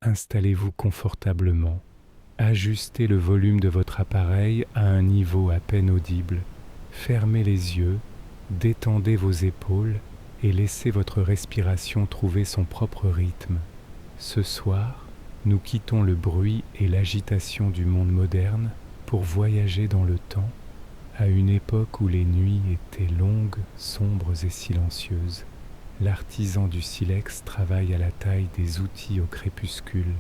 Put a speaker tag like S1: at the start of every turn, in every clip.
S1: Installez-vous confortablement. Ajustez le volume de votre appareil à un niveau à peine audible. Fermez les yeux, détendez vos épaules et laissez votre respiration trouver son propre rythme. Ce soir, nous quittons le bruit et l'agitation du monde moderne pour voyager dans le temps, à une époque où les nuits étaient longues, sombres et silencieuses. L'artisan du silex travaille à la taille des outils au crépuscule.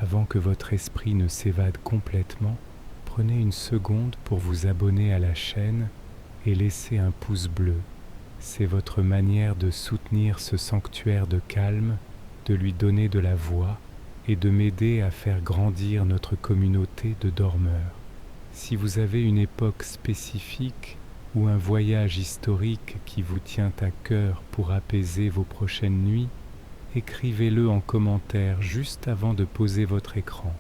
S1: Avant que votre esprit ne s'évade complètement, prenez une seconde pour vous abonner à la chaîne et laissez un pouce bleu. C'est votre manière de soutenir ce sanctuaire de calme, de lui donner de la voix et de m'aider à faire grandir notre communauté de dormeurs. Si vous avez une époque spécifique ou un voyage historique qui vous tient à cœur pour apaiser vos prochaines nuits, écrivez-le en commentaire juste avant de poser votre écran.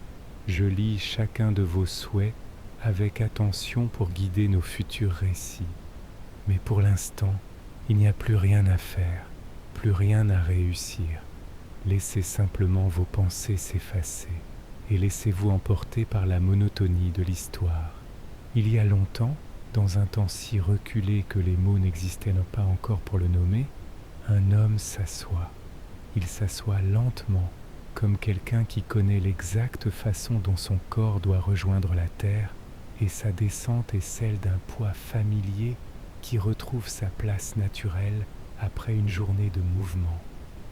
S1: Je lis chacun de vos souhaits avec attention pour guider nos futurs récits. Mais pour l'instant, il n'y a plus rien à faire, plus rien à réussir. Laissez simplement vos pensées s'effacer et laissez-vous emporter par la monotonie de l'histoire. Il y a longtemps, dans un temps si reculé que les mots n'existaient pas encore pour le nommer, un homme s'assoit. Il s'assoit lentement, comme quelqu'un qui connaît l'exacte façon dont son corps doit rejoindre la terre, et sa descente est celle d'un poids familier qui retrouve sa place naturelle après une journée de mouvement.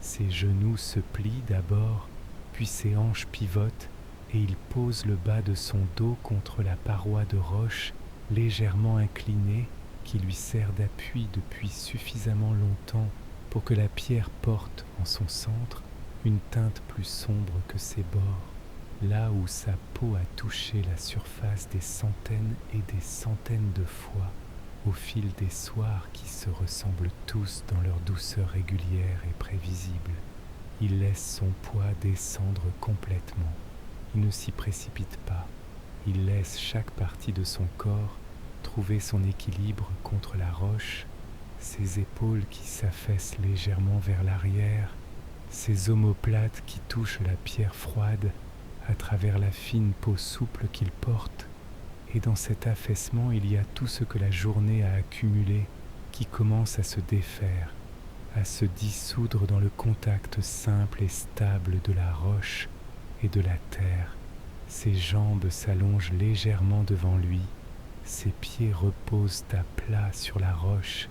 S1: Ses genoux se plient d'abord, puis ses hanches pivotent, et il pose le bas de son dos contre la paroi de roche légèrement inclinée qui lui sert d'appui depuis suffisamment longtemps pour que la pierre porte en son centre une teinte plus sombre que ses bords, là où sa peau a touché la surface des centaines et des centaines de fois au fil des soirs qui se ressemblent tous dans leur douceur régulière et prévisible. Il laisse son poids descendre complètement. Il ne s'y précipite pas. Il laisse chaque partie de son corps trouver son équilibre contre la roche, ses épaules qui s'affaissent légèrement vers l'arrière, ses omoplates qui touchent la pierre froide à travers la fine peau souple qu'il porte. Et dans cet affaissement, il y a tout ce que la journée a accumulé qui commence à se défaire, à se dissoudre dans le contact simple et stable de la roche et de la terre. Ses jambes s'allongent légèrement devant lui, ses pieds reposent à plat sur la roche,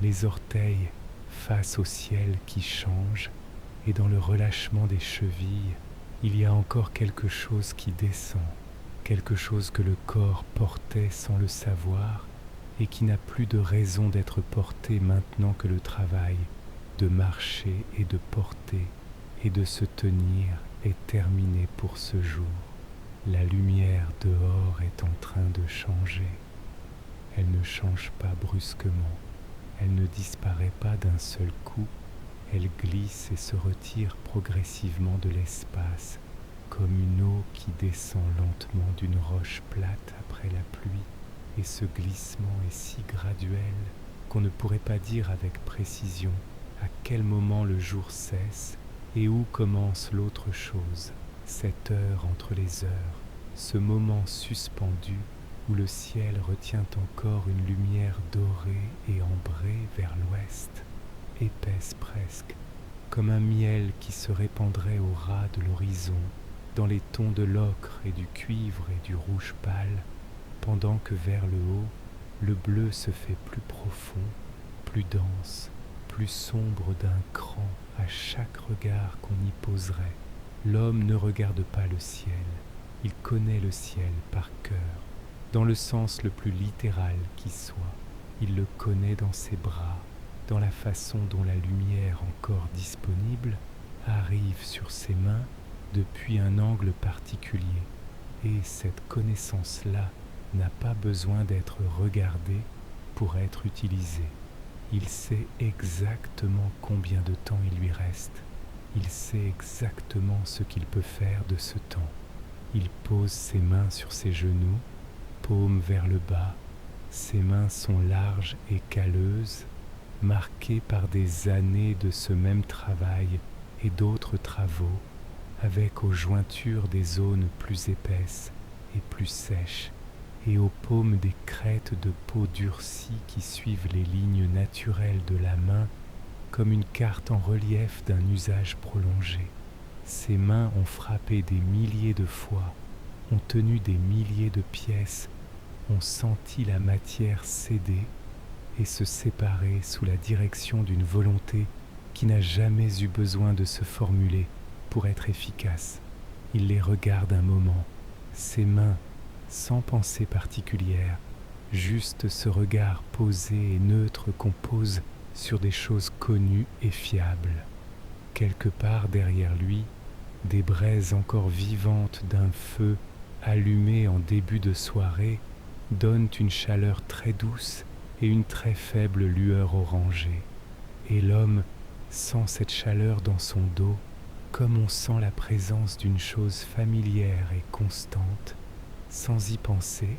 S1: les orteils face au ciel qui change, et dans le relâchement des chevilles, il y a encore quelque chose qui descend, quelque chose que le corps portait sans le savoir et qui n'a plus de raison d'être porté maintenant que le travail de marcher et de porter et de se tenir est terminé pour ce jour. La lumière dehors est en train de changer. Elle ne change pas brusquement. Elle ne disparaît pas d'un seul coup. Elle glisse et se retire progressivement de l'espace, comme une eau qui descend lentement d'une roche plate après la pluie. Et ce glissement est si graduel qu'on ne pourrait pas dire avec précision à quel moment le jour cesse et où commence l'autre chose, cette heure entre les heures, ce moment suspendu où le ciel retient encore une lumière dorée et ambrée vers l'ouest, épaisse presque, comme un miel qui se répandrait au ras de l'horizon, dans les tons de l'ocre et du cuivre et du rouge pâle, pendant que vers le haut, le bleu se fait plus profond, plus dense, plus sombre d'un cran à chaque regard qu'on y poserait. L'homme ne regarde pas le ciel, il connaît le ciel par cœur, dans le sens le plus littéral qui soit. Il le connaît dans ses bras, dans la façon dont la lumière encore disponible arrive sur ses mains depuis un angle particulier. Et cette connaissance-là n'a pas besoin d'être regardée pour être utilisée. Il sait exactement combien de temps il lui reste. Il sait exactement ce qu'il peut faire de ce temps. Il pose ses mains sur ses genoux, paume vers le bas. Ses mains sont larges et calleuses, marquées par des années de ce même travail et d'autres travaux, avec aux jointures des zones plus épaisses et plus sèches, et aux paumes des crêtes de peau durcie qui suivent les lignes naturelles de la main comme une carte en relief d'un usage prolongé. Ces mains ont frappé des milliers de fois, ont tenu des milliers de pièces, ont senti la matière céder et se séparer sous la direction d'une volonté qui n'a jamais eu besoin de se formuler pour être efficace. Il les regarde un moment, ses mains, sans pensée particulière, juste ce regard posé et neutre qu'on pose sur des choses connues et fiables. Quelque part derrière lui, des braises encore vivantes d'un feu allumé en début de soirée donnent une chaleur très douce et une très faible lueur orangée. Et l'homme sent cette chaleur dans son dos comme on sent la présence d'une chose familière et constante, sans y penser,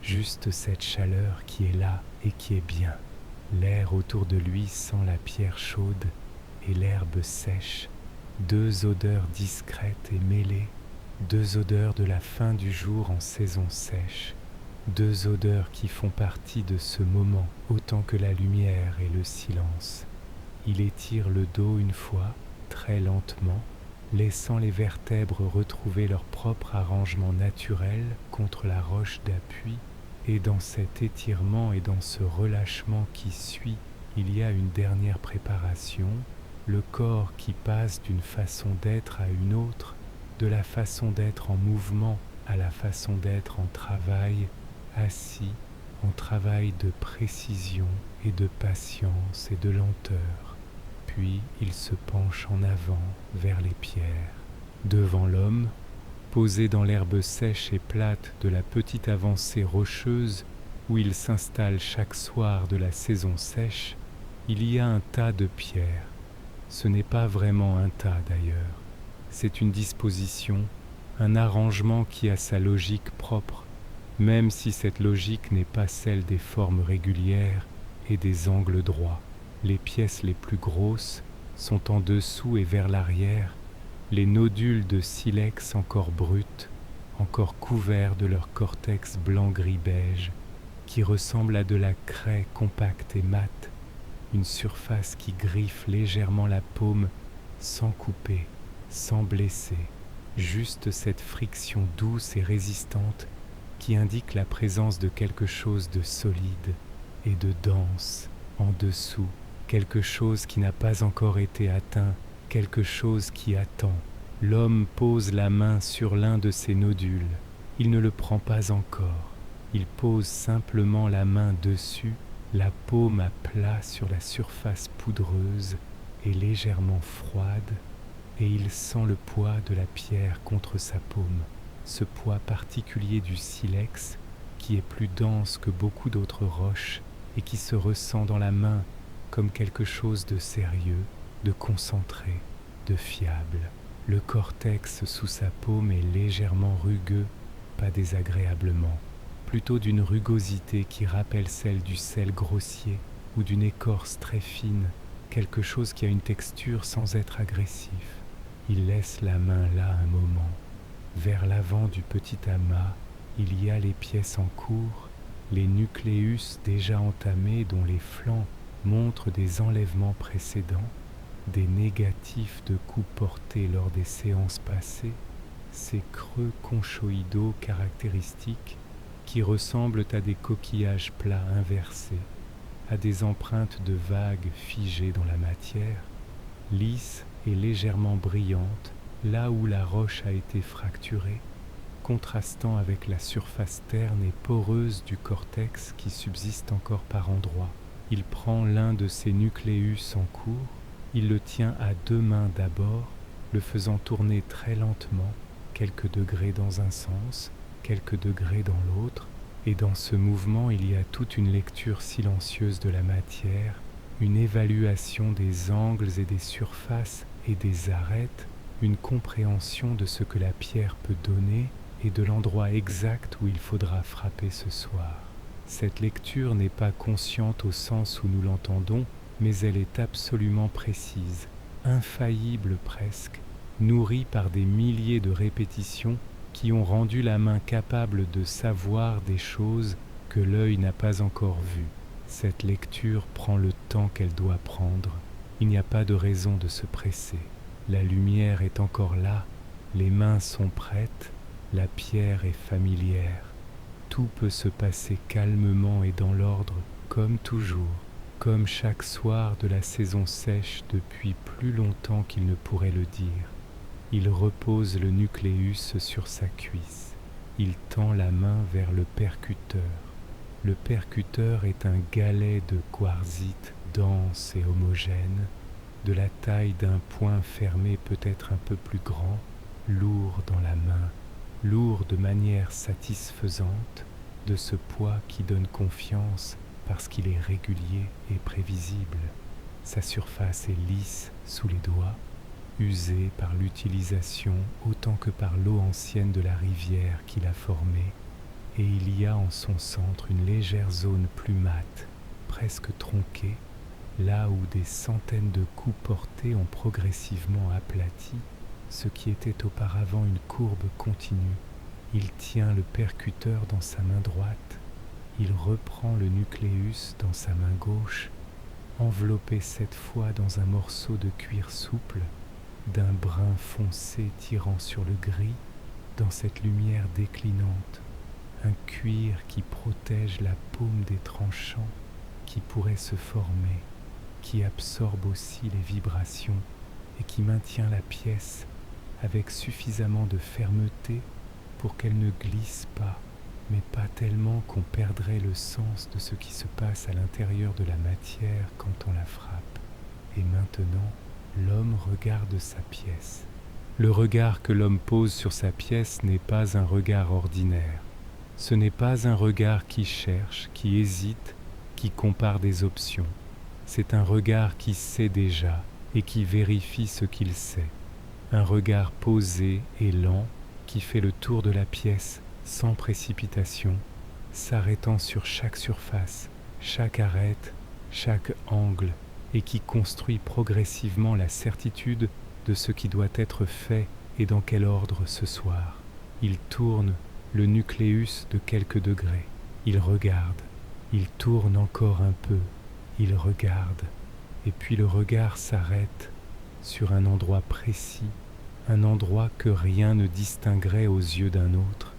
S1: juste cette chaleur qui est là et qui est bien. L'air autour de lui sent la pierre chaude et l'herbe sèche, deux odeurs discrètes et mêlées, deux odeurs de la fin du jour en saison sèche, deux odeurs qui font partie de ce moment autant que la lumière et le silence. Il étire le dos une fois, très lentement, laissant les vertèbres retrouver leur propre arrangement naturel contre la roche d'appui, et dans cet étirement et dans ce relâchement qui suit, il y a une dernière préparation, le corps qui passe d'une façon d'être à une autre, de la façon d'être en mouvement à la façon d'être en travail, assis, en travail de précision et de patience et de lenteur. Puis il se penche en avant vers les pierres. Devant l'homme, posé dans l'herbe sèche et plate de la petite avancée rocheuse où il s'installe chaque soir de la saison sèche, il y a un tas de pierres. Ce n'est pas vraiment un tas d'ailleurs. C'est une disposition, un arrangement qui a sa logique propre, même si cette logique n'est pas celle des formes régulières et des angles droits. Les pièces les plus grosses sont en dessous et vers l'arrière, les nodules de silex encore bruts, encore couverts de leur cortex blanc-gris-beige, qui ressemble à de la craie compacte et mate, une surface qui griffe légèrement la paume sans couper, sans blesser, juste cette friction douce et résistante qui indique la présence de quelque chose de solide et de dense en dessous, quelque chose qui n'a pas encore été atteint, quelque chose qui attend. L'homme pose la main sur l'un de ces nodules. Il ne le prend pas encore. Il pose simplement la main dessus, la paume à plat sur la surface poudreuse et légèrement froide, et il sent le poids de la pierre contre sa paume, ce poids particulier du silex qui est plus dense que beaucoup d'autres roches et qui se ressent dans la main comme quelque chose de sérieux, de concentré, de fiable. Le cortex sous sa paume est légèrement rugueux, pas désagréablement, plutôt d'une rugosité qui rappelle celle du sel grossier ou d'une écorce très fine, quelque chose qui a une texture sans être agressif. Il laisse la main là un moment. Vers l'avant du petit amas, il y a les pièces en cours, les nucléus déjà entamés dont les flancs montrent des enlèvements précédents, des négatifs de coups portés lors des séances passées, ces creux conchoïdaux caractéristiques qui ressemblent à des coquillages plats inversés, à des empreintes de vagues figées dans la matière, lisses et légèrement brillantes, là où la roche a été fracturée, contrastant avec la surface terne et poreuse du cortex qui subsiste encore par endroits. Il prend l'un de ces nucléus en cours, il le tient à deux mains d'abord, le faisant tourner très lentement, quelques degrés dans un sens, quelques degrés dans l'autre, et dans ce mouvement il y a toute une lecture silencieuse de la matière, une évaluation des angles et des surfaces et des arêtes, une compréhension de ce que la pierre peut donner et de l'endroit exact où il faudra frapper ce soir. Cette lecture n'est pas consciente au sens où nous l'entendons, mais elle est absolument précise, infaillible presque, nourri par des milliers de répétitions qui ont rendu la main capable de savoir des choses que l'œil n'a pas encore vues. Cette lecture prend le temps qu'elle doit prendre. Il n'y a pas de raison de se presser. La lumière est encore là, les mains sont prêtes, la pierre est familière. Tout peut se passer calmement et dans l'ordre, comme toujours, comme chaque soir de la saison sèche depuis plus longtemps qu'il ne pourrait le dire. Il repose le nucléus sur sa cuisse. Il tend la main vers le percuteur. Le percuteur est un galet de quartzite dense et homogène, de la taille d'un poing fermé peut-être un peu plus grand, lourd dans la main, lourd de manière satisfaisante, de ce poids qui donne confiance parce qu'il est régulier et prévisible. Sa surface est lisse sous les doigts, usée par l'utilisation autant que par l'eau ancienne de la rivière qui l'a formée, et il y a en son centre une légère zone plus mate, presque tronquée, là où des centaines de coups portés ont progressivement aplati ce qui était auparavant une courbe continue. Il tient le percuteur dans sa main droite, il reprend le nucléus dans sa main gauche, enveloppé cette fois dans un morceau de cuir souple, d'un brun foncé tirant sur le gris, dans cette lumière déclinante, un cuir qui protège la paume des tranchants qui pourraient se former, qui absorbe aussi les vibrations et qui maintient la pièce avec suffisamment de fermeté pour qu'elle ne glisse pas, mais pas tellement qu'on perdrait le sens de ce qui se passe à l'intérieur de la matière quand on la frappe. Et maintenant, l'homme regarde sa pièce. Le regard que l'homme pose sur sa pièce n'est pas un regard ordinaire. Ce n'est pas un regard qui cherche, qui hésite, qui compare des options. C'est un regard qui sait déjà et qui vérifie ce qu'il sait. Un regard posé et lent qui fait le tour de la pièce sans précipitation, s'arrêtant sur chaque surface, chaque arête, chaque angle, et qui construit progressivement la certitude de ce qui doit être fait et dans quel ordre ce soir. Il tourne le nucléus de quelques degrés. Il regarde, il tourne encore un peu, il regarde, et puis le regard s'arrête sur un endroit précis, un endroit que rien ne distinguerait aux yeux d'un autre,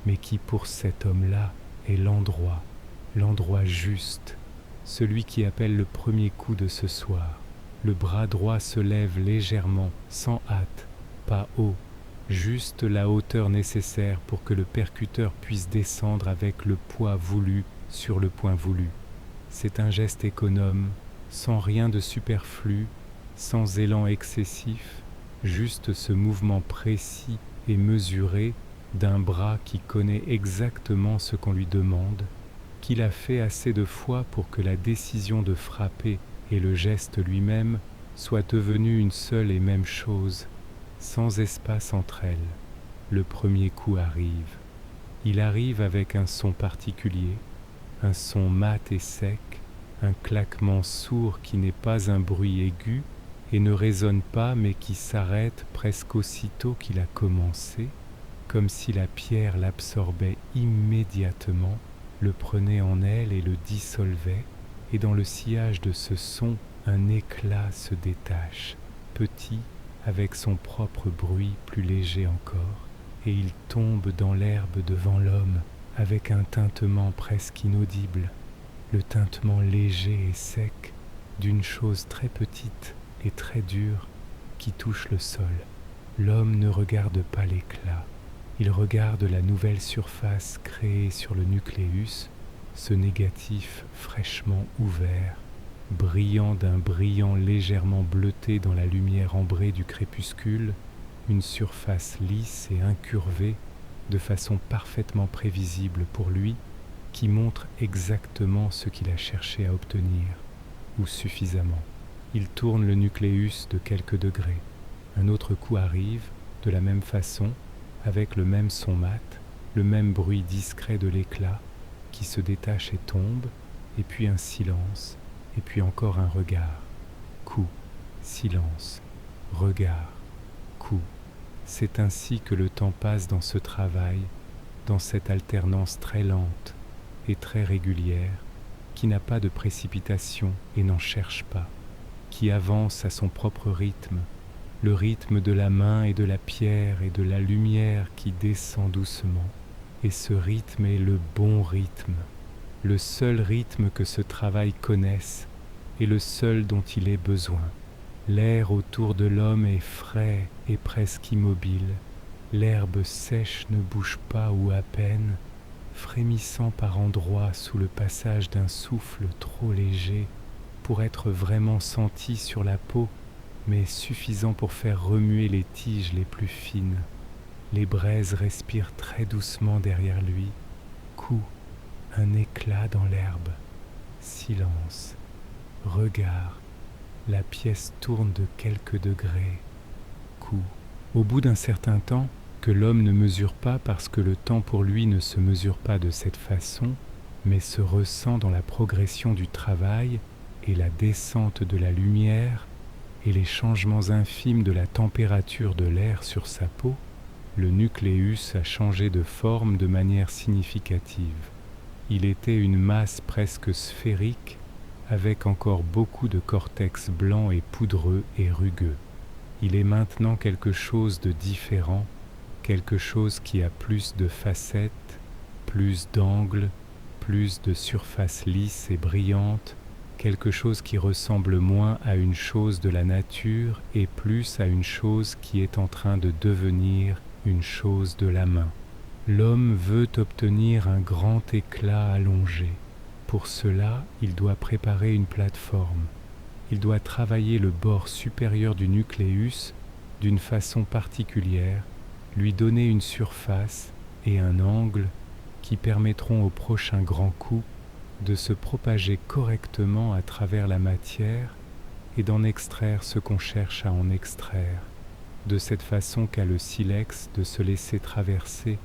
S1: mais qui pour cet homme-là est l'endroit juste, celui qui appelle le premier coup de ce soir. Le bras droit se lève légèrement, sans hâte, pas haut, juste la hauteur nécessaire pour que le percuteur puisse descendre avec le poids voulu sur le point voulu. C'est un geste économe, sans rien de superflu, sans élan excessif, juste ce mouvement précis et mesuré d'un bras qui connaît exactement ce qu'on lui demande, qu'il a fait assez de fois pour que la décision de frapper et le geste lui-même soient devenus une seule et même chose, sans espace entre elles. Le premier coup arrive. Il arrive avec un son particulier, un son mat et sec, un claquement sourd qui n'est pas un bruit aigu et ne résonne pas mais qui s'arrête presque aussitôt qu'il a commencé, comme si la pierre l'absorbait immédiatement, le prenait en elle et le dissolvait, et dans le sillage de ce son, un éclat se détache, petit, avec son propre bruit plus léger encore, et il tombe dans l'herbe devant l'homme, avec un tintement presque inaudible, le tintement léger et sec d'une chose très petite et très dure qui touche le sol. L'homme ne regarde pas l'éclat, il regarde la nouvelle surface créée sur le nucléus, ce négatif fraîchement ouvert, brillant d'un brillant légèrement bleuté dans la lumière ambrée du crépuscule, une surface lisse et incurvée, de façon parfaitement prévisible pour lui, qui montre exactement ce qu'il a cherché à obtenir, ou suffisamment. Il tourne le nucléus de quelques degrés. Un autre coup arrive, de la même façon, avec le même son mat, le même bruit discret de l'éclat, qui se détache et tombe, et puis un silence, et puis encore un regard. Coup, silence, regard, coup. C'est ainsi que le temps passe dans ce travail, dans cette alternance très lente et très régulière, qui n'a pas de précipitation et n'en cherche pas, qui avance à son propre rythme, le rythme de la main et de la pierre et de la lumière qui descend doucement. Et ce rythme est le bon rythme, le seul rythme que ce travail connaisse et le seul dont il ait besoin. L'air autour de l'homme est frais et presque immobile. L'herbe sèche ne bouge pas ou à peine, frémissant par endroits sous le passage d'un souffle trop léger pour être vraiment senti sur la peau, mais suffisant pour faire remuer les tiges les plus fines. Les braises respirent très doucement derrière lui. Coup, un éclat dans l'herbe. Silence. Regard. La pièce tourne de quelques degrés. Coup. Au bout d'un certain temps, que l'homme ne mesure pas parce que le temps pour lui ne se mesure pas de cette façon, mais se ressent dans la progression du travail et la descente de la lumière et les changements infimes de la température de l'air sur sa peau, le nucléus a changé de forme de manière significative. Il était une masse presque sphérique, avec encore beaucoup de cortex blanc et poudreux et rugueux. Il est maintenant quelque chose de différent, quelque chose qui a plus de facettes, plus d'angles, plus de surface lisse et brillante, quelque chose qui ressemble moins à une chose de la nature et plus à une chose qui est en train de devenir une chose de la main. L'homme veut obtenir un grand éclat allongé. Pour cela, il doit préparer une plateforme. Il doit travailler le bord supérieur du nucléus d'une façon particulière, lui donner une surface et un angle qui permettront au prochain grand coup de se propager correctement à travers la matière et d'en extraire ce qu'on cherche à en extraire, de cette façon qu'a le silex de se laisser traverser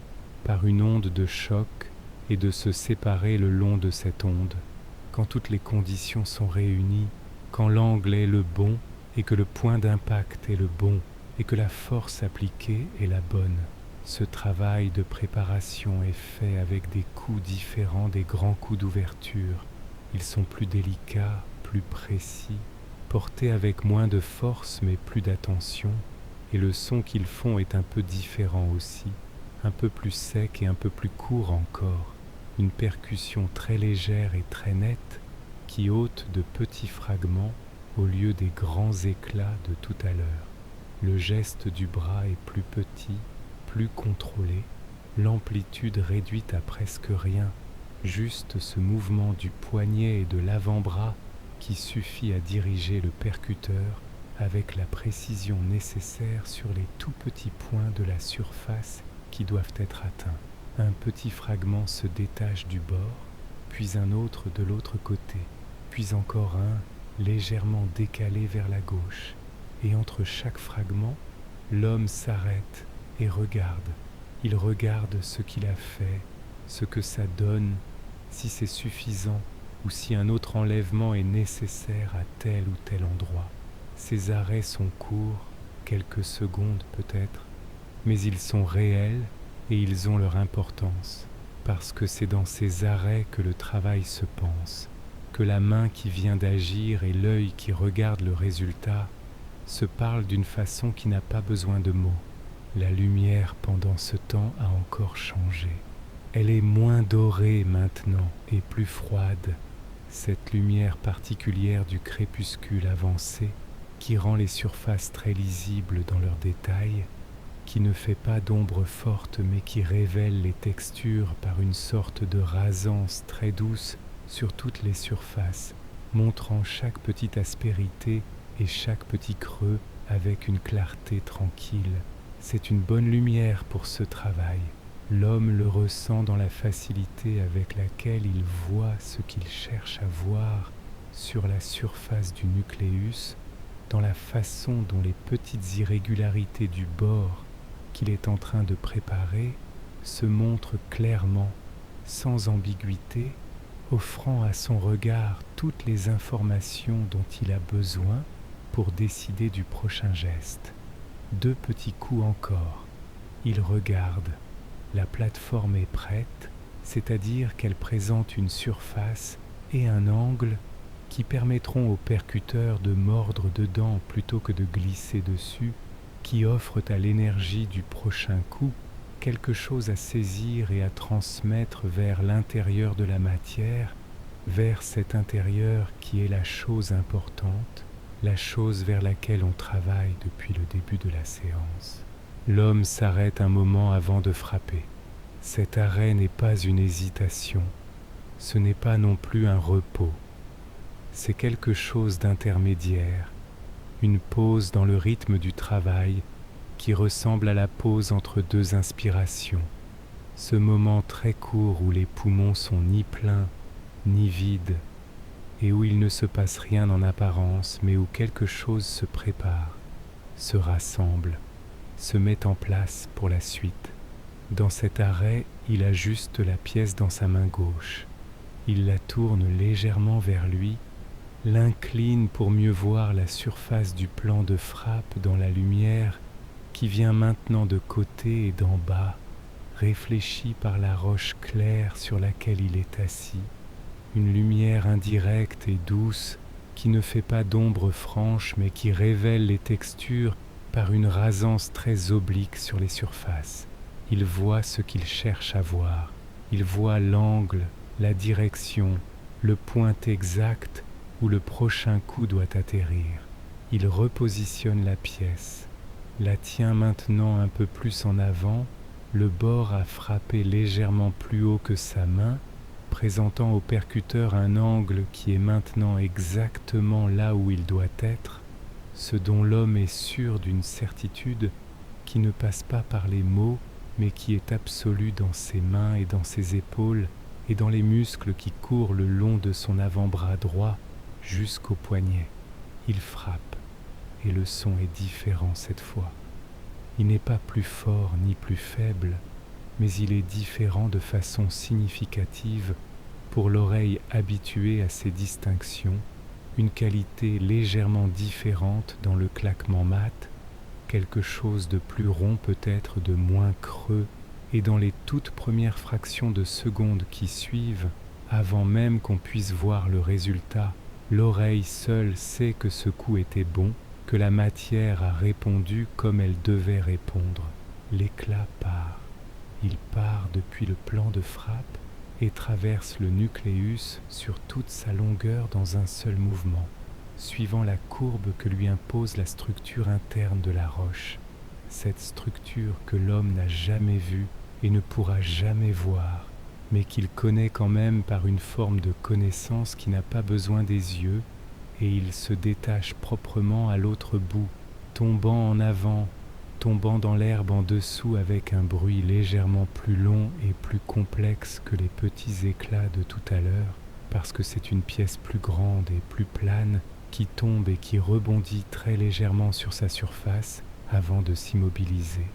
S1: par une onde de choc et de se séparer le long de cette onde. Quand toutes les conditions sont réunies, quand l'angle est le bon et que le point d'impact est le bon et que la force appliquée est la bonne, ce travail de préparation est fait avec des coups différents des grands coups d'ouverture. Ils sont plus délicats, plus précis, portés avec moins de force mais plus d'attention, et le son qu'ils font est un peu différent aussi, un peu plus sec et un peu plus court encore, une percussion très légère et très nette qui ôte de petits fragments au lieu des grands éclats de tout à l'heure. Le geste du bras est plus petit, plus contrôlé, l'amplitude réduite à presque rien, juste ce mouvement du poignet et de l'avant-bras qui suffit à diriger le percuteur avec la précision nécessaire sur les tout petits points de la surface qui doivent être atteints. Un petit fragment se détache du bord, puis un autre de l'autre côté, puis encore un légèrement décalé vers la gauche, et entre chaque fragment, l'homme s'arrête et regarde. Il regarde ce qu'il a fait, ce que ça donne, si c'est suffisant ou si un autre enlèvement est nécessaire à tel ou tel endroit. Ces arrêts sont courts, quelques secondes peut-être, mais ils sont réels et ils ont leur importance, parce que c'est dans ces arrêts que le travail se pense, que la main qui vient d'agir et l'œil qui regarde le résultat se parlent d'une façon qui n'a pas besoin de mots. La lumière pendant ce temps a encore changé. Elle est moins dorée maintenant et plus froide, cette lumière particulière du crépuscule avancé qui rend les surfaces très lisibles dans leurs détails, qui ne fait pas d'ombre forte mais qui révèle les textures par une sorte de rasance très douce sur toutes les surfaces, montrant chaque petite aspérité et chaque petit creux avec une clarté tranquille. C'est une bonne lumière pour ce travail. L'homme le ressent dans la facilité avec laquelle il voit ce qu'il cherche à voir sur la surface du nucléus, dans la façon dont les petites irrégularités du bord qu'il est en train de préparer se montrent clairement, sans ambiguïté, offrant à son regard toutes les informations dont il a besoin pour décider du prochain geste. 2 petits coups encore. Il regarde. La plateforme est prête, c'est-à-dire qu'elle présente une surface et un angle qui permettront au percuteur de mordre dedans plutôt que de glisser dessus, qui offrent à l'énergie du prochain coup quelque chose à saisir et à transmettre vers l'intérieur de la matière, vers cet intérieur qui est la chose importante, la chose vers laquelle on travaille depuis le début de la séance. L'homme s'arrête un moment avant de frapper. Cet arrêt n'est pas une hésitation, ce n'est pas non plus un repos. C'est quelque chose d'intermédiaire, une pause dans le rythme du travail qui ressemble à la pause entre 2 inspirations, ce moment très court où les poumons sont ni pleins ni vides et où il ne se passe rien en apparence mais où quelque chose se prépare, se rassemble, se met en place pour la suite. Dans cet arrêt, il ajuste la pièce dans sa main gauche. Il la tourne légèrement vers lui, l'incline pour mieux voir la surface du plan de frappe dans la lumière qui vient maintenant de côté et d'en bas, réfléchie par la roche claire sur laquelle il est assis. Une lumière indirecte et douce qui ne fait pas d'ombre franche mais qui révèle les textures par une rasance très oblique sur les surfaces. Il voit ce qu'il cherche à voir. Il voit l'angle, la direction, le point exact où le prochain coup doit atterrir. Il repositionne la pièce, la tient maintenant un peu plus en avant, le bord a frappé légèrement plus haut que sa main, présentant au percuteur un angle qui est maintenant exactement là où il doit être, ce dont l'homme est sûr d'une certitude qui ne passe pas par les mots, mais qui est absolue dans ses mains et dans ses épaules et dans les muscles qui courent le long de son avant-bras droit jusqu'au poignet. Il frappe, et le son est différent cette fois. Il n'est pas plus fort ni plus faible, mais il est différent de façon significative pour l'oreille habituée à ces distinctions, une qualité légèrement différente dans le claquement mat, quelque chose de plus rond peut-être, de moins creux, et dans les toutes premières fractions de secondes qui suivent, avant même qu'on puisse voir le résultat, l'oreille seule sait que ce coup était bon, que la matière a répondu comme elle devait répondre. L'éclat part. Il part depuis le plan de frappe et traverse le nucléus sur toute sa longueur dans un seul mouvement, suivant la courbe que lui impose la structure interne de la roche, cette structure que l'homme n'a jamais vue et ne pourra jamais voir, mais qu'il connaît quand même par une forme de connaissance qui n'a pas besoin des yeux, et il se détache proprement à l'autre bout, tombant en avant, tombant dans l'herbe en dessous avec un bruit légèrement plus long et plus complexe que les petits éclats de tout à l'heure, parce que c'est une pièce plus grande et plus plane qui tombe et qui rebondit très légèrement sur sa surface avant de s'immobiliser.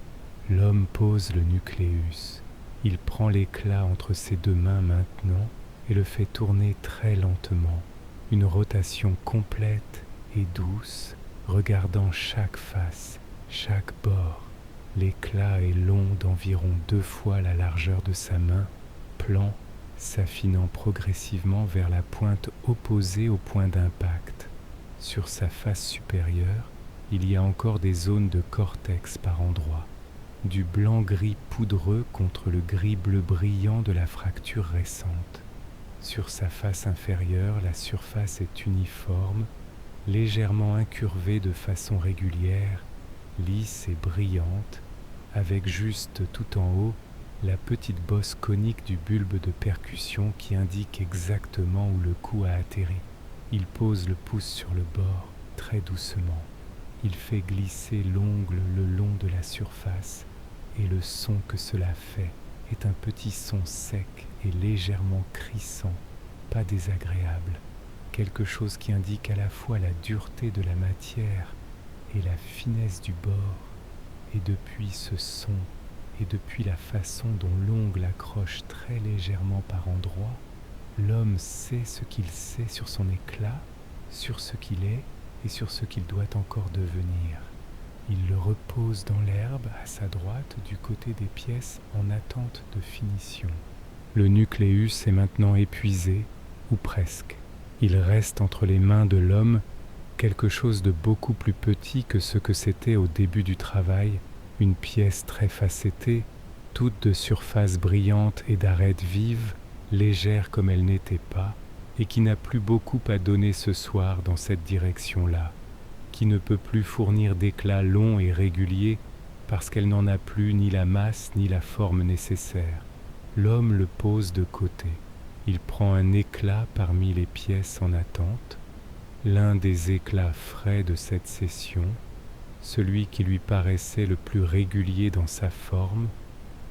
S1: L'homme pose le nucléus. Il prend l'éclat entre ses 2 mains maintenant et le fait tourner très lentement, une rotation complète et douce, regardant chaque face, chaque bord. L'éclat est long d'environ 2 fois la largeur de sa main, plan, s'affinant progressivement vers la pointe opposée au point d'impact. Sur sa face supérieure, il y a encore des zones de cortex par endroits, du blanc-gris poudreux contre le gris-bleu brillant de la fracture récente. Sur sa face inférieure, la surface est uniforme, légèrement incurvée de façon régulière, lisse et brillante, avec juste tout en haut la petite bosse conique du bulbe de percussion qui indique exactement où le coup a atterri. Il pose le pouce sur le bord, très doucement. Il fait glisser l'ongle le long de la surface, et le son que cela fait est un petit son sec et légèrement crissant, pas désagréable, quelque chose qui indique à la fois la dureté de la matière et la finesse du bord. Et depuis ce son, et depuis la façon dont l'ongle accroche très légèrement par endroits, l'homme sait ce qu'il sait sur son éclat, sur ce qu'il est et sur ce qu'il doit encore devenir. Il le repose dans l'herbe à sa droite du côté des pièces en attente de finition. Le nucléus est maintenant épuisé, ou presque. Il reste entre les mains de l'homme quelque chose de beaucoup plus petit que ce que c'était au début du travail, une pièce très facettée, toute de surface brillante et d'arêtes vives, légère comme elle n'était pas, et qui n'a plus beaucoup à donner ce soir dans cette direction-là, qui ne peut plus fournir d'éclats longs et réguliers parce qu'elle n'en a plus ni la masse ni la forme nécessaire. L'homme le pose de côté. Il prend un éclat parmi les pièces en attente, l'un des éclats frais de cette session, celui qui lui paraissait le plus régulier dans sa forme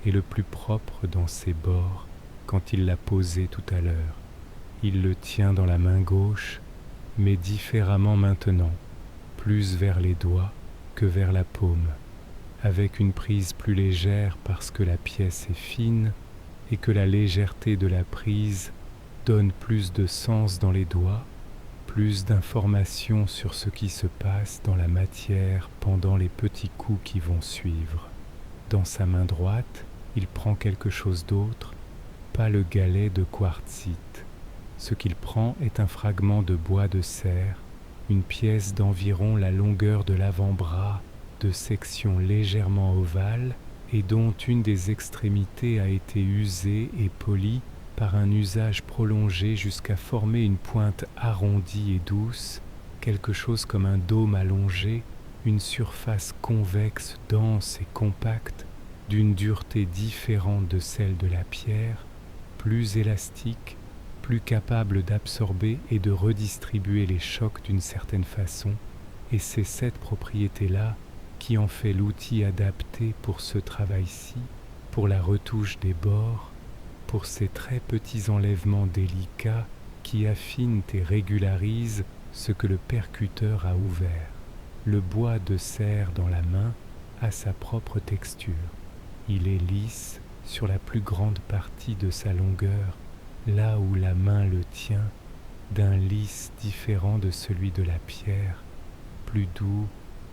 S1: et le plus propre dans ses bords quand il l'a posé tout à l'heure. Il le tient dans la main gauche, mais différemment maintenant, plus vers les doigts que vers la paume, avec une prise plus légère parce que la pièce est fine et que la légèreté de la prise donne plus de sens dans les doigts, plus d'informations sur ce qui se passe dans la matière pendant les petits coups qui vont suivre. Dans sa main droite, il prend quelque chose d'autre, pas le galet de quartzite. Ce qu'il prend est un fragment de bois de serre, une pièce d'environ la longueur de l'avant-bras, de section légèrement ovale et dont une des extrémités a été usée et polie par un usage prolongé jusqu'à former une pointe arrondie et douce, quelque chose comme un dôme allongé, une surface convexe, dense et compacte, d'une dureté différente de celle de la pierre, plus élastique, plus capable d'absorber et de redistribuer les chocs d'une certaine façon, et c'est cette propriété-là qui en fait l'outil adapté pour ce travail-ci, pour la retouche des bords, pour ces très petits enlèvements délicats qui affinent et régularisent ce que le percuteur a ouvert. Le bois de serre dans la main a sa propre texture. Il est lisse sur la plus grande partie de sa longueur, là où la main le tient, d'un lisse différent de celui de la pierre, plus doux,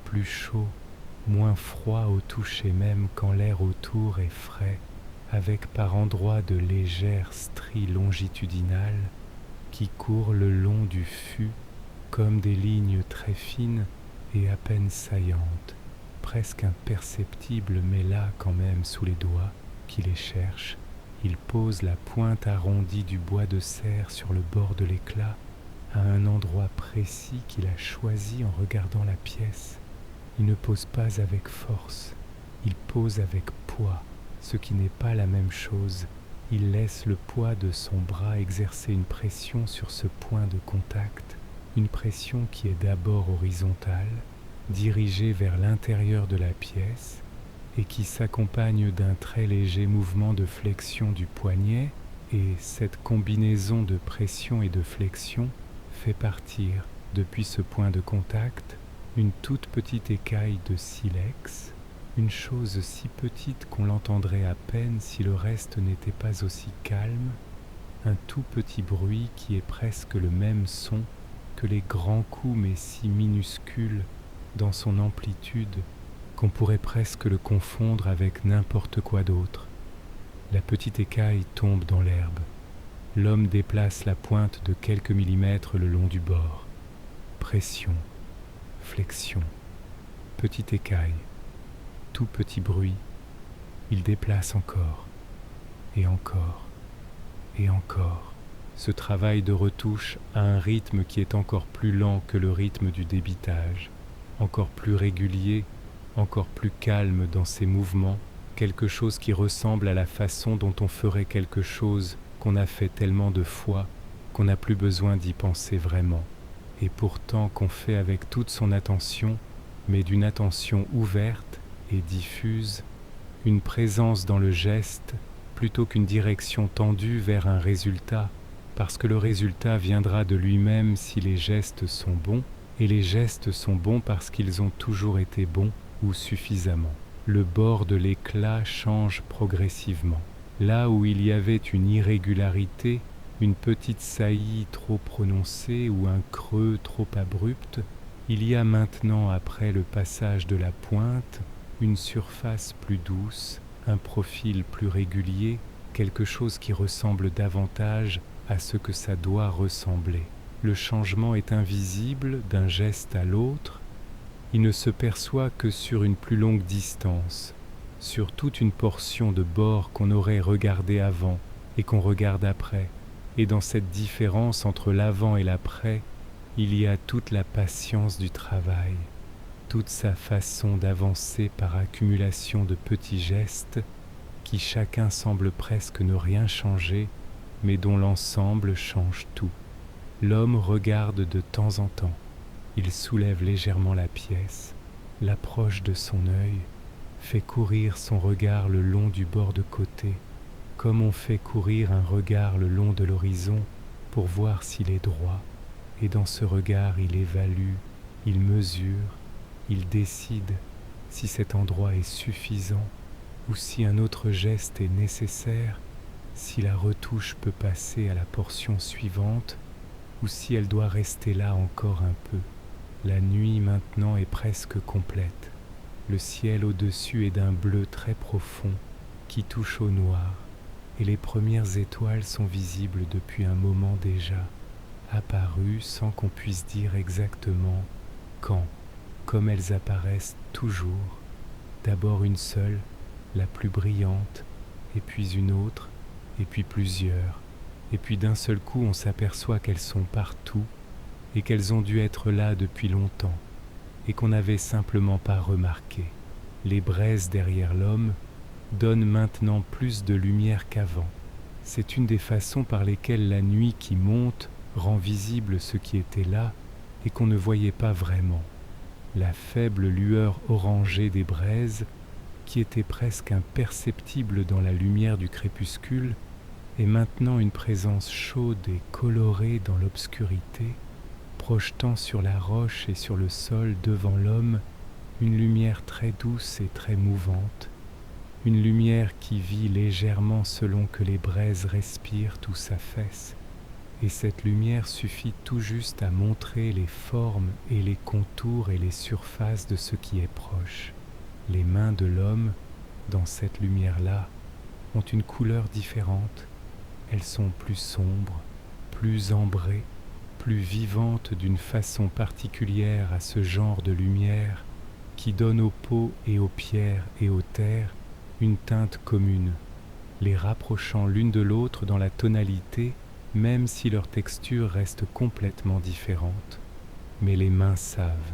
S1: plus chaud, moins froid au toucher même quand l'air autour est frais, avec par endroits de légères stries longitudinales qui courent le long du fût comme des lignes très fines et à peine saillantes, presque imperceptibles mais là quand même sous les doigts qui les cherchent. Il pose la pointe arrondie du bois de serre sur le bord de l'éclat à un endroit précis qu'il a choisi en regardant la pièce. Il ne pose pas avec force, il pose avec poids, ce qui n'est pas la même chose. Il laisse le poids de son bras exercer une pression sur ce point de contact, une pression qui est d'abord horizontale, dirigée vers l'intérieur de la pièce et qui s'accompagne d'un très léger mouvement de flexion du poignet, et cette combinaison de pression et de flexion fait partir, depuis ce point de contact, une toute petite écaille de silex, une chose si petite qu'on l'entendrait à peine si le reste n'était pas aussi calme, un tout petit bruit qui est presque le même son que les grands coups mais si minuscule dans son amplitude qu'on pourrait presque le confondre avec n'importe quoi d'autre. La petite écaille tombe dans l'herbe. L'homme déplace la pointe de quelques millimètres le long du bord. Pression, flexion, petite écaille, tout petit bruit. Il déplace encore, et encore, et encore. Ce travail de retouche a un rythme qui est encore plus lent que le rythme du débitage, encore plus régulier, encore plus calme dans ses mouvements, quelque chose qui ressemble à la façon dont on ferait quelque chose qu'on a fait tellement de fois qu'on n'a plus besoin d'y penser vraiment, et pourtant qu'on fait avec toute son attention, mais d'une attention ouverte et diffuse, une présence dans le geste plutôt qu'une direction tendue vers un résultat, parce que le résultat viendra de lui-même si les gestes sont bons, et les gestes sont bons parce qu'ils ont toujours été bons ou suffisamment. Le bord de l'éclat change progressivement. Là où il y avait une irrégularité, une petite saillie trop prononcée ou un creux trop abrupt, Il y a maintenant, après le passage de la pointe, une surface plus douce, un profil plus régulier, quelque chose qui ressemble davantage à ce que ça doit ressembler. Le changement est invisible d'un geste à l'autre, il ne se perçoit que sur une plus longue distance, sur toute une portion de bord qu'on aurait regardé avant et qu'on regarde après. Et dans cette différence entre l'avant et l'après, il y a toute la patience du travail, toute sa façon d'avancer par accumulation de petits gestes qui chacun semble presque ne rien changer, mais dont l'ensemble change tout. L'homme regarde de temps en temps. Il soulève légèrement la pièce, l'approche de son œil, fait courir son regard le long du bord de côté, comme on fait courir un regard le long de l'horizon pour voir s'il est droit. Et dans ce regard, il évalue, il mesure, il décide si cet endroit est suffisant ou si un autre geste est nécessaire, si la retouche peut passer à la portion suivante ou si elle doit rester là encore un peu. La nuit maintenant est presque complète. Le ciel au-dessus est d'un bleu très profond qui touche au noir, et les premières étoiles sont visibles depuis un moment déjà, apparues sans qu'on puisse dire exactement quand, comme elles apparaissent toujours. D'abord une seule, la plus brillante, et puis une autre, et puis plusieurs, et puis d'un seul coup on s'aperçoit qu'elles sont partout, et qu'elles ont dû être là depuis longtemps, et qu'on n'avait simplement pas remarqué. Les braises derrière l'homme donnent maintenant plus de lumière qu'avant. C'est une des façons par lesquelles la nuit qui monte rend visible ce qui était là et qu'on ne voyait pas vraiment. La faible lueur orangée des braises, qui était presque imperceptible dans la lumière du crépuscule, est maintenant une présence chaude et colorée dans l'obscurité, projetant sur la roche et sur le sol devant l'homme une lumière très douce et très mouvante, une lumière qui vit légèrement selon que les braises respirent ou s'affaissent, et cette lumière suffit tout juste à montrer les formes et les contours et les surfaces de ce qui est proche. Les mains de l'homme, dans cette lumière-là, ont une couleur différente. Elles sont plus sombres, plus ambrées, plus vivantes d'une façon particulière à ce genre de lumière qui donne aux peaux et aux pierres et aux terres une teinte commune, les rapprochant l'une de l'autre dans la tonalité, même si leur texture reste complètement différente. Mais les mains savent,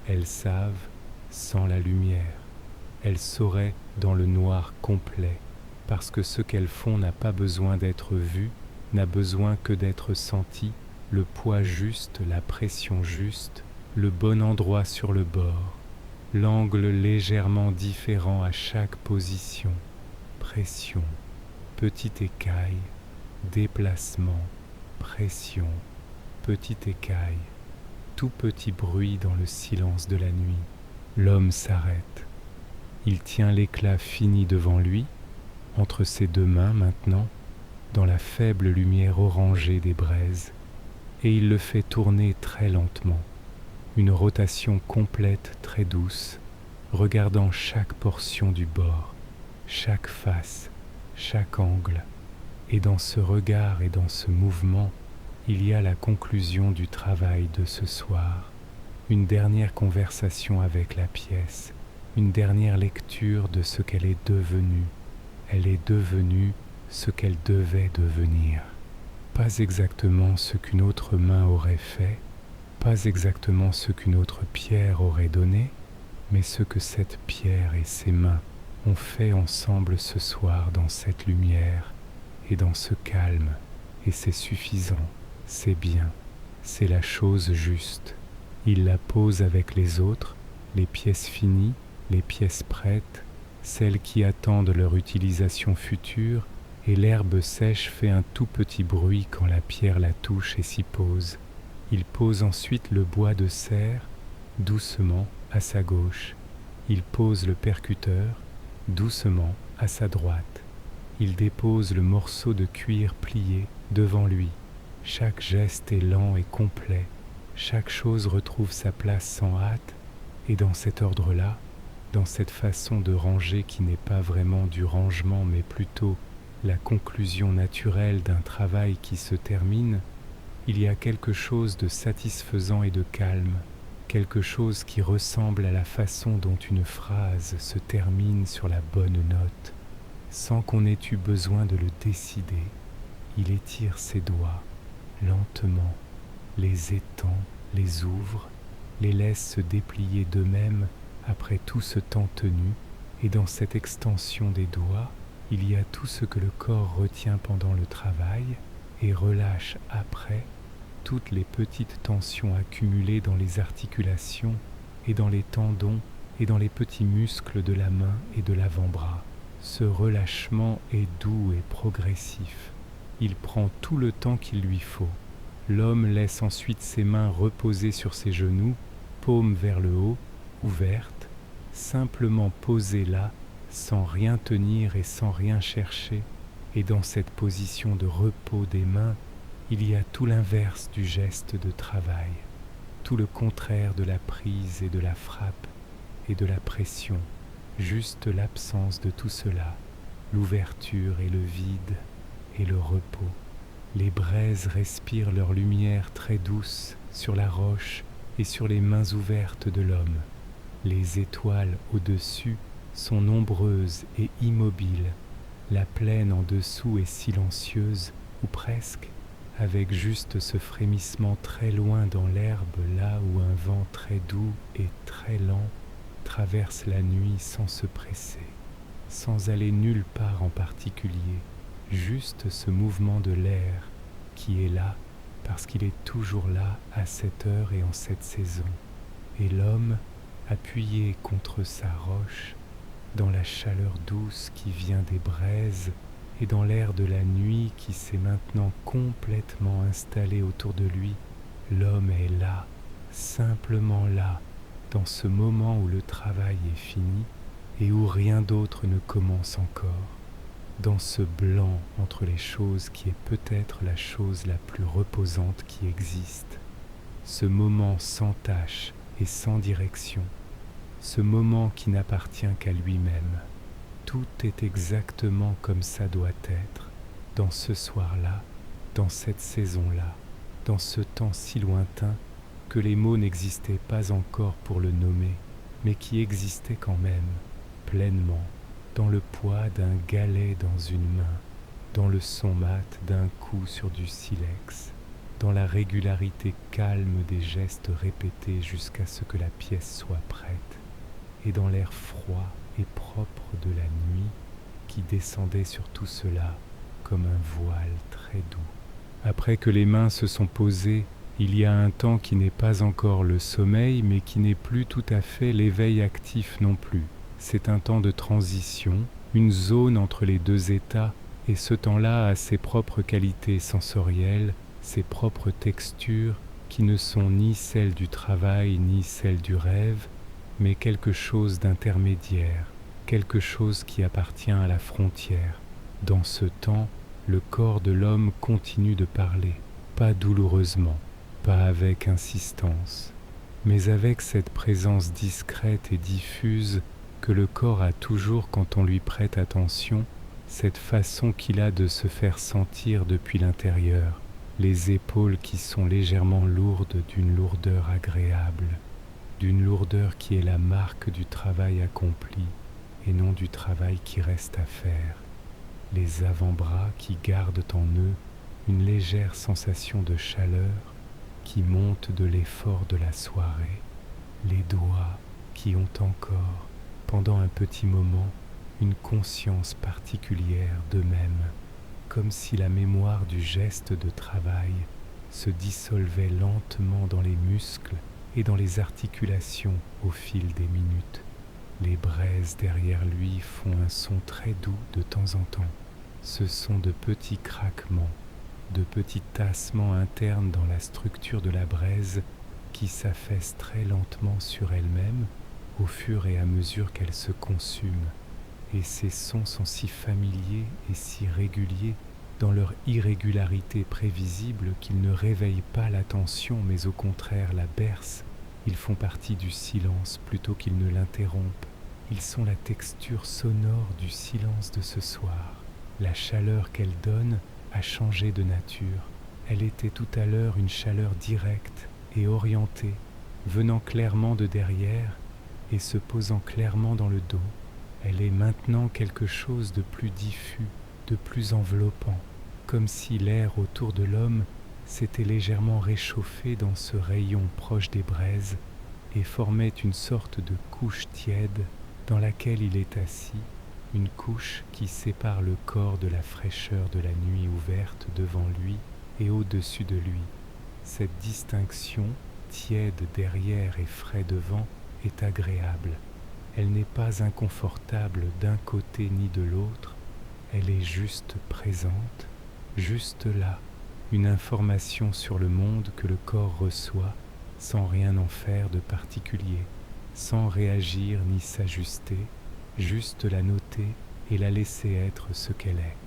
S1: elles savent sans la lumière, elles sauraient dans le noir complet, parce que ce qu'elles font n'a pas besoin d'être vu, n'a besoin que d'être senti, le poids juste, la pression juste, le bon endroit sur le bord, l'angle légèrement différent à chaque position, pression, petite écaille, déplacement, pression, petite écaille, tout petit bruit dans le silence de la nuit. L'homme s'arrête. Il tient l'éclat fini devant lui, entre ses deux mains maintenant, dans la faible lumière orangée des braises, et il le fait tourner très lentement, une rotation complète très douce, regardant chaque portion du bord, chaque face, chaque angle, et dans ce regard et dans ce mouvement, il y a la conclusion du travail de ce soir, une dernière conversation avec la pièce, une dernière lecture de ce qu'elle est devenue. Elle est devenue ce qu'elle devait devenir. Pas exactement ce qu'une autre main aurait fait, pas exactement ce qu'une autre pierre aurait donné, mais ce que cette pierre et ses mains ont fait ensemble ce soir dans cette lumière et dans ce calme, et c'est suffisant, c'est bien, c'est la chose juste. Il la pose avec les autres, les pièces finies, les pièces prêtes, celles qui attendent leur utilisation future, et l'herbe sèche fait un tout petit bruit quand la pierre la touche et s'y pose. Il pose ensuite le bois de serre, doucement, à sa gauche. Il pose le percuteur, doucement, à sa droite. Il dépose le morceau de cuir plié devant lui. Chaque geste est lent et complet. Chaque chose retrouve sa place sans hâte, et dans cet ordre-là, dans cette façon de ranger qui n'est pas vraiment du rangement mais plutôt la conclusion naturelle d'un travail qui se termine, il y a quelque chose de satisfaisant et de calme, quelque chose qui ressemble à la façon dont une phrase se termine sur la bonne note, sans qu'on ait eu besoin de le décider. Il étire ses doigts, lentement, les étend, les ouvre, les laisse se déplier d'eux-mêmes après tout ce temps tenu, et dans cette extension des doigts, il y a tout ce que le corps retient pendant le travail et relâche après, toutes les petites tensions accumulées dans les articulations et dans les tendons et dans les petits muscles de la main et de l'avant-bras. Ce relâchement est doux et progressif. Il prend tout le temps qu'il lui faut. L'homme laisse ensuite ses mains reposer sur ses genoux, paumes vers le haut, ouvertes, simplement posées là, sans rien tenir et sans rien chercher. Et dans cette position de repos des mains, il y a tout l'inverse du geste de travail, tout le contraire de la prise et de la frappe et de la pression, juste l'absence de tout cela, l'ouverture et le vide et le repos. Les braises respirent leur lumière très douce sur la roche et sur les mains ouvertes de l'homme. Les étoiles au-dessus sont nombreuses et immobiles. La plaine en dessous est silencieuse, ou presque, avec juste ce frémissement très loin dans l'herbe, là où un vent très doux et très lent traverse la nuit sans se presser, sans aller nulle part en particulier, juste ce mouvement de l'air qui est là parce qu'il est toujours là à cette heure et en cette saison. Et l'homme, appuyé contre sa roche, dans la chaleur douce qui vient des braises et dans l'air de la nuit qui s'est maintenant complètement installé autour de lui, l'homme est là, simplement là, dans ce moment où le travail est fini et où rien d'autre ne commence encore, dans ce blanc entre les choses qui est peut-être la chose la plus reposante qui existe, ce moment sans tâche et sans direction, ce moment qui n'appartient qu'à lui-même. Tout est exactement comme ça doit être, dans ce soir-là, dans cette saison-là, dans ce temps si lointain que les mots n'existaient pas encore pour le nommer, mais qui existait quand même, pleinement, dans le poids d'un galet dans une main, dans le son mat d'un coup sur du silex, dans la régularité calme des gestes répétés jusqu'à ce que la pièce soit prête, et dans l'air froid et propre de la nuit qui descendait sur tout cela comme un voile très doux. Après que les mains se sont posées, il y a un temps qui n'est pas encore le sommeil, mais qui n'est plus tout à fait l'éveil actif non plus. C'est un temps de transition, une zone entre les deux états, et ce temps-là a ses propres qualités sensorielles, ses propres textures, qui ne sont ni celles du travail ni celles du rêve, mais quelque chose d'intermédiaire, quelque chose qui appartient à la frontière. Dans ce temps, le corps de l'homme continue de parler, pas douloureusement, pas avec insistance, mais avec cette présence discrète et diffuse que le corps a toujours quand on lui prête attention, cette façon qu'il a de se faire sentir depuis l'intérieur, les épaules qui sont légèrement lourdes d'une lourdeur agréable, d'une lourdeur qui est la marque du travail accompli et non du travail qui reste à faire, les avant-bras qui gardent en eux une légère sensation de chaleur qui monte de l'effort de la soirée, les doigts qui ont encore, pendant un petit moment, une conscience particulière d'eux-mêmes, comme si la mémoire du geste de travail se dissolvait lentement dans les muscles et dans les articulations au fil des minutes. Les braises derrière lui font un son très doux de temps en temps. Ce sont de petits craquements, de petits tassements internes dans la structure de la braise qui s'affaissent très lentement sur elle-même au fur et à mesure qu'elle se consume. Et ces sons sont si familiers et si réguliers dans leur irrégularité prévisible qu'ils ne réveillent pas l'attention mais au contraire la bercent. Ils font partie du silence plutôt qu'ils ne l'interrompent. Ils sont la texture sonore du silence de ce soir. La chaleur qu'elle donne a changé de nature. Elle était tout à l'heure une chaleur directe et orientée, venant clairement de derrière et se posant clairement dans le dos. Elle est maintenant quelque chose de plus diffus, de plus enveloppant, comme si l'air autour de l'homme s'était légèrement réchauffé dans ce rayon proche des braises et formait une sorte de couche tiède dans laquelle il est assis, une couche qui sépare le corps de la fraîcheur de la nuit ouverte devant lui et au-dessus de lui. Cette distinction, tiède derrière et frais devant, est agréable. Elle n'est pas inconfortable d'un côté ni de l'autre, elle est juste présente, juste là, une information sur le monde que le corps reçoit sans rien en faire de particulier, sans réagir ni s'ajuster, juste la noter et la laisser être ce qu'elle est.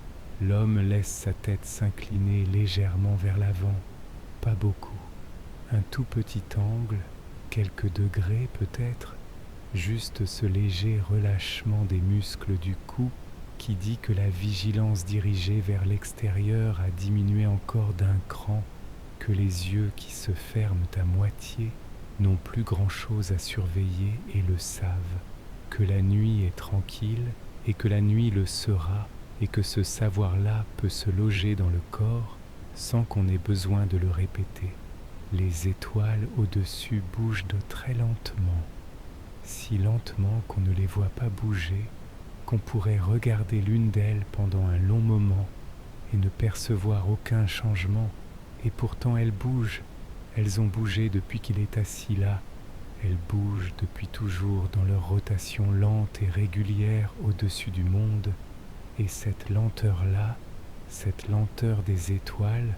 S1: L'homme laisse sa tête s'incliner légèrement vers l'avant, pas beaucoup, un tout petit angle, quelques degrés peut-être, juste ce léger relâchement des muscles du cou qui dit que la vigilance dirigée vers l'extérieur a diminué encore d'un cran, que les yeux qui se ferment à moitié n'ont plus grand-chose à surveiller et le savent, que la nuit est tranquille et que la nuit le sera et que ce savoir-là peut se loger dans le corps sans qu'on ait besoin de le répéter. Les étoiles au-dessus bougent de très lentement, si lentement qu'on ne les voit pas bouger, qu'on pourrait regarder l'une d'elles pendant un long moment et ne percevoir aucun changement, et pourtant elles bougent, elles ont bougé depuis qu'il est assis là, elles bougent depuis toujours dans leur rotation lente et régulière au-dessus du monde, et cette lenteur-là, cette lenteur des étoiles,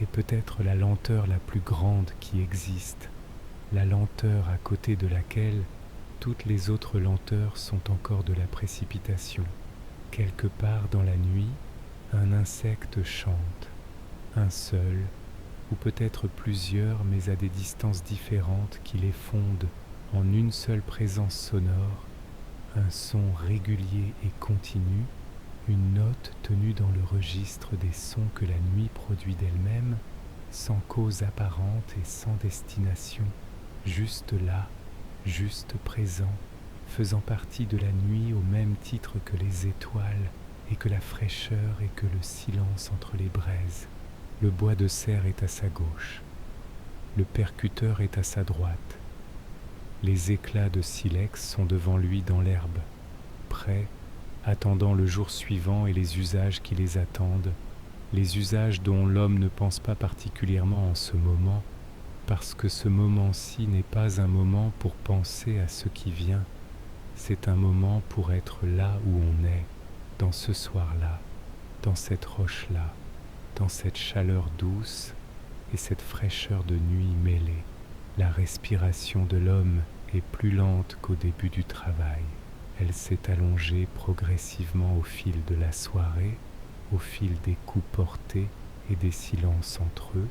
S1: est peut-être la lenteur la plus grande qui existe, la lenteur à côté de laquelle toutes les autres lenteurs sont encore de la précipitation. Quelque part dans la nuit, un insecte chante, un seul, ou peut-être plusieurs, mais à des distances différentes qui les fondent en une seule présence sonore, un son régulier et continu, une note tenue dans le registre des sons que la nuit produit d'elle-même, sans cause apparente et sans destination, juste là, juste présent, faisant partie de la nuit au même titre que les étoiles et que la fraîcheur et que le silence entre les braises. Le bois de serre est à sa gauche, le percuteur est à sa droite, les éclats de silex sont devant lui dans l'herbe, prêts, attendant le jour suivant et les usages qui les attendent, les usages dont l'homme ne pense pas particulièrement en ce moment, parce que ce moment-ci n'est pas un moment pour penser à ce qui vient, c'est un moment pour être là où on est, dans ce soir-là, dans cette roche-là, dans cette chaleur douce et cette fraîcheur de nuit mêlée. La respiration de l'homme est plus lente qu'au début du travail. Elle s'est allongée progressivement au fil de la soirée, au fil des coups portés et des silences entre eux,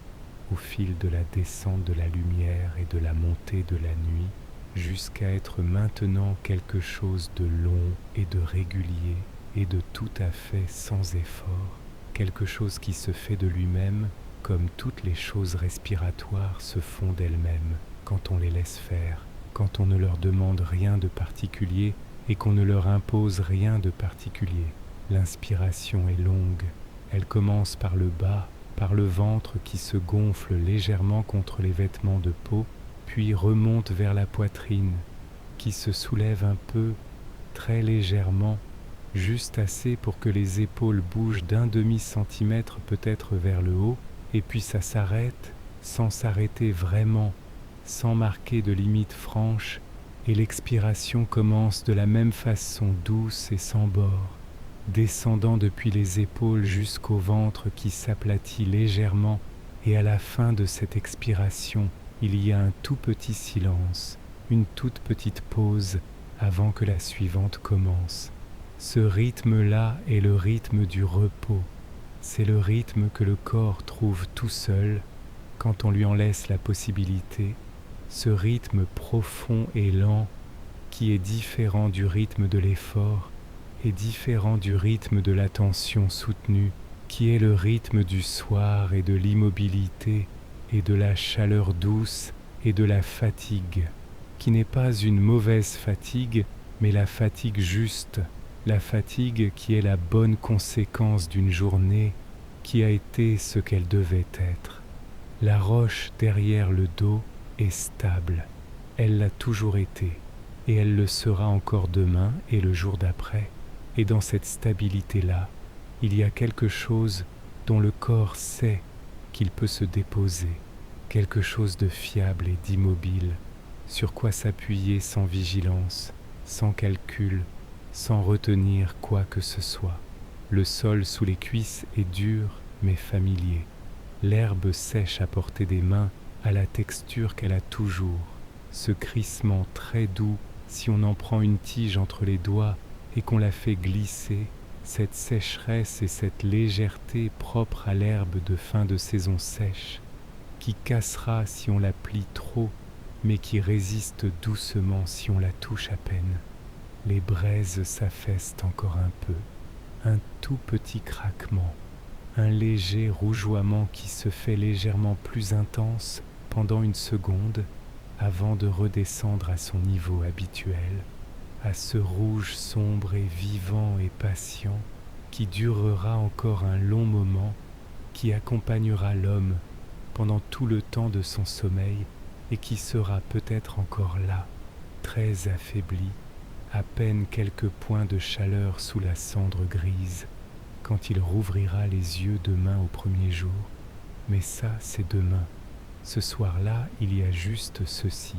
S1: au fil de la descente de la lumière et de la montée de la nuit, jusqu'à être maintenant quelque chose de long et de régulier et de tout à fait sans effort, quelque chose qui se fait de lui-même comme toutes les choses respiratoires se font d'elles-mêmes quand on les laisse faire, quand on ne leur demande rien de particulier et qu'on ne leur impose rien de particulier. L'inspiration est longue, elle commence par le bas, par le ventre qui se gonfle légèrement contre les vêtements de peau, puis remonte vers la poitrine, qui se soulève un peu, très légèrement, juste assez pour que les épaules bougent d'un demi-centimètre peut-être vers le haut, et puis ça s'arrête, sans s'arrêter vraiment, sans marquer de limite franche, et l'expiration commence de la même façon douce et sans bord, descendant depuis les épaules jusqu'au ventre qui s'aplatit légèrement, et à la fin de cette expiration, il y a un tout petit silence, une toute petite pause avant que la suivante commence. Ce rythme-là est le rythme du repos, C'est le rythme que le corps trouve tout seul quand on lui en laisse la possibilité, ce rythme profond et lent qui est différent du rythme de l'effort et différent du rythme de l'attention soutenue, qui est le rythme du soir et de l'immobilité et de la chaleur douce et de la fatigue, qui n'est pas une mauvaise fatigue, mais la fatigue juste, la fatigue qui est la bonne conséquence d'une journée qui a été ce qu'elle devait être. La roche derrière le dos est stable, elle l'a toujours été, et elle le sera encore demain et le jour d'après. Et dans cette stabilité-là, il y a quelque chose dont le corps sait qu'il peut se déposer, quelque chose de fiable et d'immobile, sur quoi s'appuyer sans vigilance, sans calcul, sans retenir quoi que ce soit. Le sol sous les cuisses est dur mais familier. L'herbe sèche à portée des mains a la texture qu'elle a toujours, ce crissement très doux si on en prend une tige entre les doigts et qu'on la fait glisser, cette sécheresse et cette légèreté propre à l'herbe de fin de saison sèche, qui cassera si on la plie trop, mais qui résiste doucement si on la touche à peine. Les braises s'affaissent encore un peu, un tout petit craquement, un léger rougeoiement qui se fait légèrement plus intense pendant une seconde avant de redescendre à son niveau habituel, à ce rouge sombre et vivant et patient qui durera encore un long moment, qui accompagnera l'homme pendant tout le temps de son sommeil et qui sera peut-être encore là, très affaibli, à peine quelques points de chaleur sous la cendre grise, quand il rouvrira les yeux demain au premier jour. Mais ça, c'est demain. Ce soir-là, il y a juste ceci,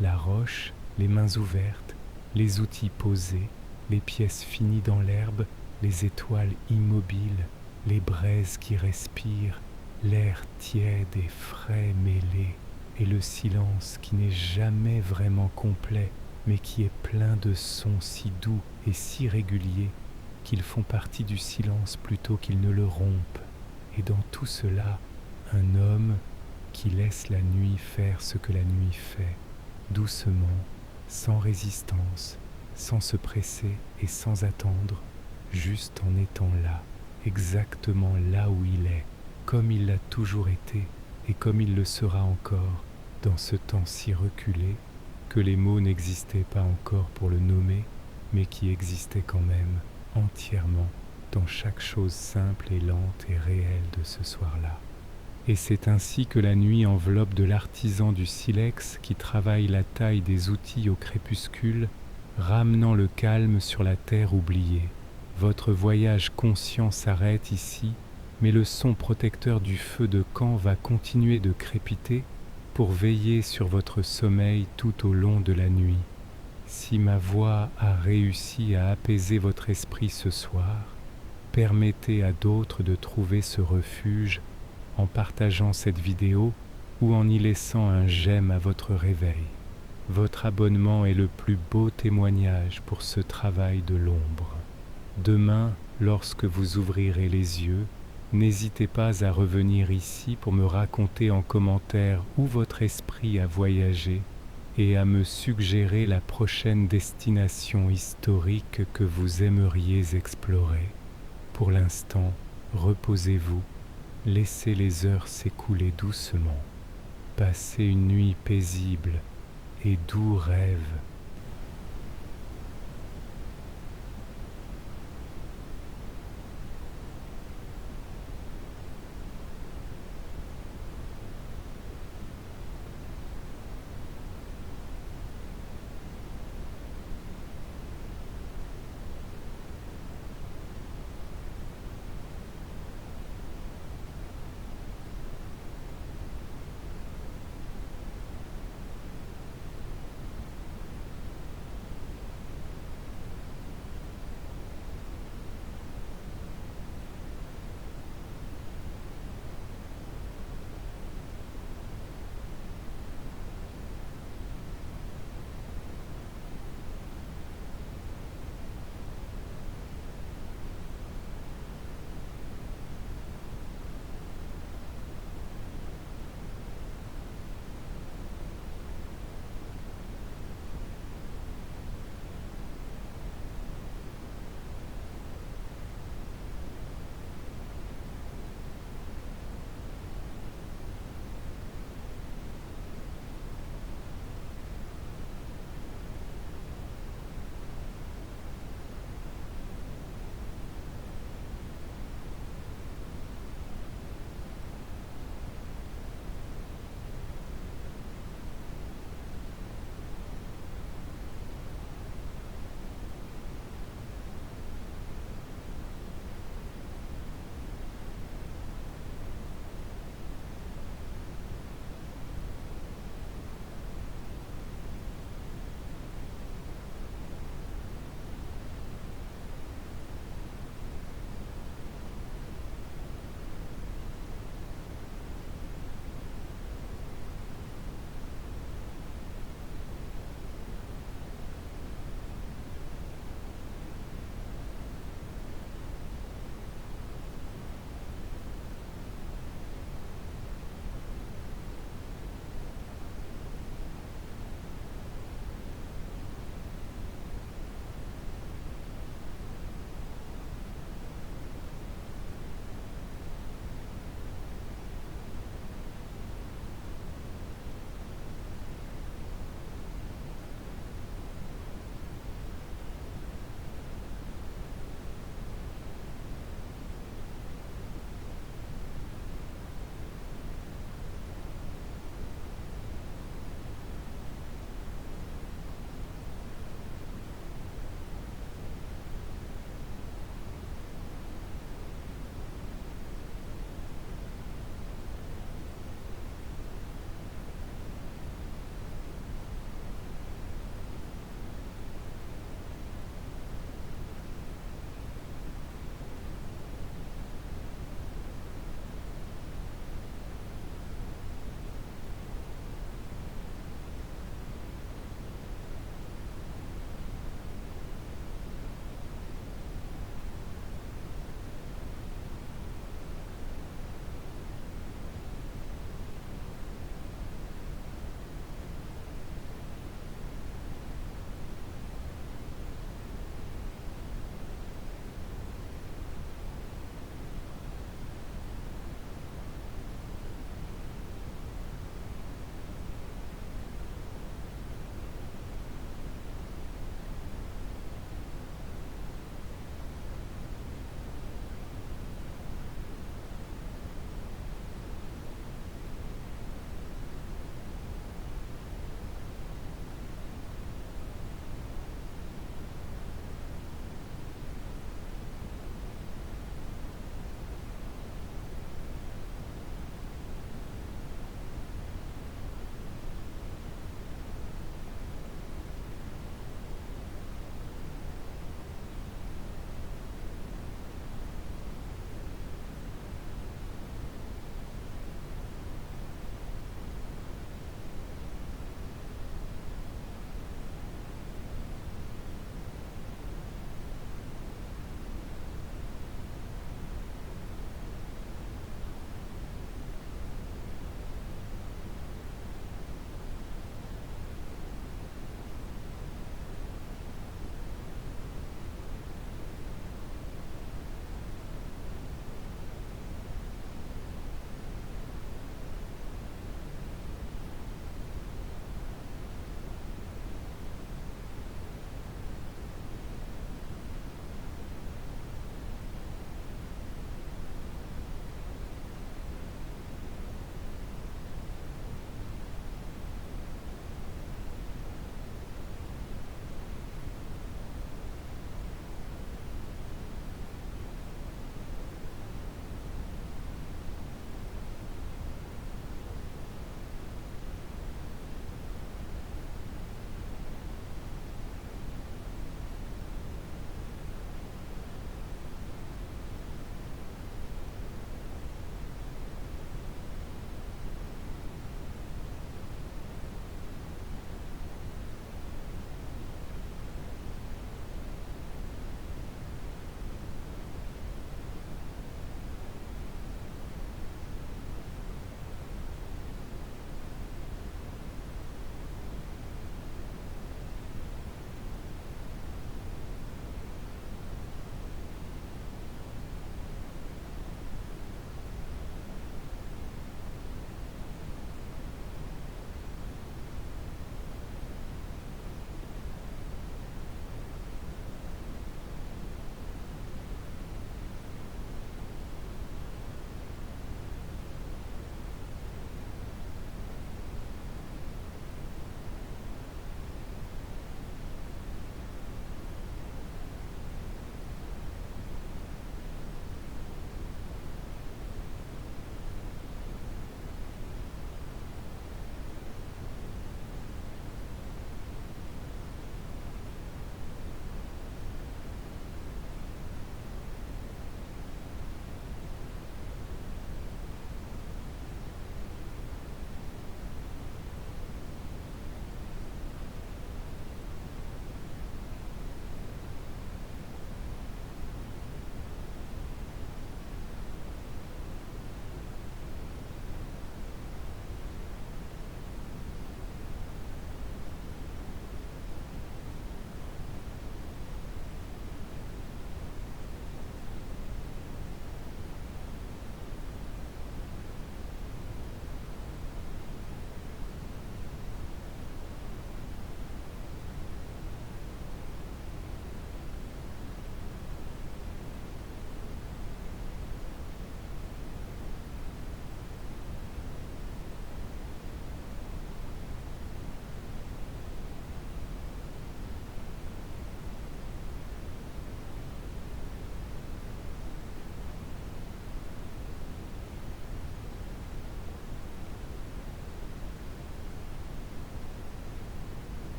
S1: la roche, les mains ouvertes, les outils posés, les pièces finies dans l'herbe, les étoiles immobiles, les braises qui respirent, l'air tiède et frais mêlé, et le silence qui n'est jamais vraiment complet, mais qui est plein de sons si doux et si réguliers qu'ils font partie du silence plutôt qu'ils ne le rompent. Et dans tout cela, un homme qui laisse la nuit faire ce que la nuit fait, doucement, sans résistance, sans se presser et sans attendre, juste en étant là, exactement là où il est, comme il l'a toujours été et comme il le sera encore, dans ce temps si reculé que les mots n'existaient pas encore pour le nommer, mais qui existait quand même, entièrement, dans chaque chose simple et lente et réelle de ce soir-là. Et c'est ainsi que la nuit enveloppe de l'artisan du silex qui travaille la taille des outils au crépuscule, ramenant le calme sur la terre oubliée. Votre voyage conscient s'arrête ici, mais le son protecteur du feu de camp va continuer de crépiter pour veiller sur votre sommeil tout au long de la nuit. Si ma voix a réussi à apaiser votre esprit ce soir, permettez à d'autres de trouver ce refuge en partageant cette vidéo ou en y laissant un j'aime à votre réveil. Votre abonnement est le plus beau témoignage pour ce travail de l'ombre. Demain, lorsque vous ouvrirez les yeux, n'hésitez pas à revenir ici pour me raconter en commentaire où votre esprit a voyagé et à me suggérer la prochaine destination historique que vous aimeriez explorer. Pour l'instant, reposez-vous, laissez les heures s'écouler doucement, passez une nuit paisible et doux rêve